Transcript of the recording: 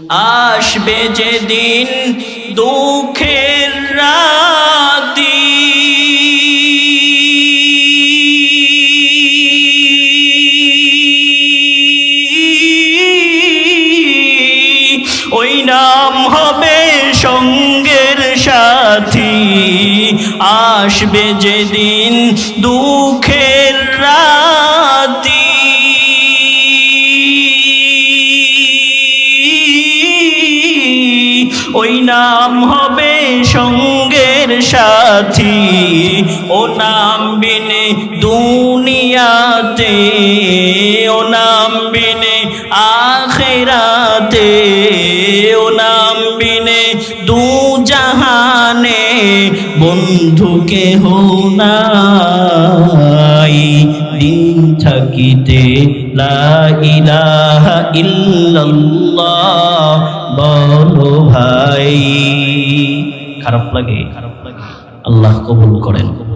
আসবে যেদিন দুঃখের রাতি ওই নাম হবে সঙ্গের সাথী আসবে যেদিন দুঃখের রাতি ওই নাম হবে সঙ্গের সাথী ও নাম বিনে দুনিয়াতে ও নাম বিনে আখিরাতে ও নাম বিনে দু জাহানে বন্ধু কেহ নাই দিন থাকিতে লা ইলাহা ইল্লাল্লাহ বলো ভাই। খারাপ লাগে? আল্লাহ কবুল করেন।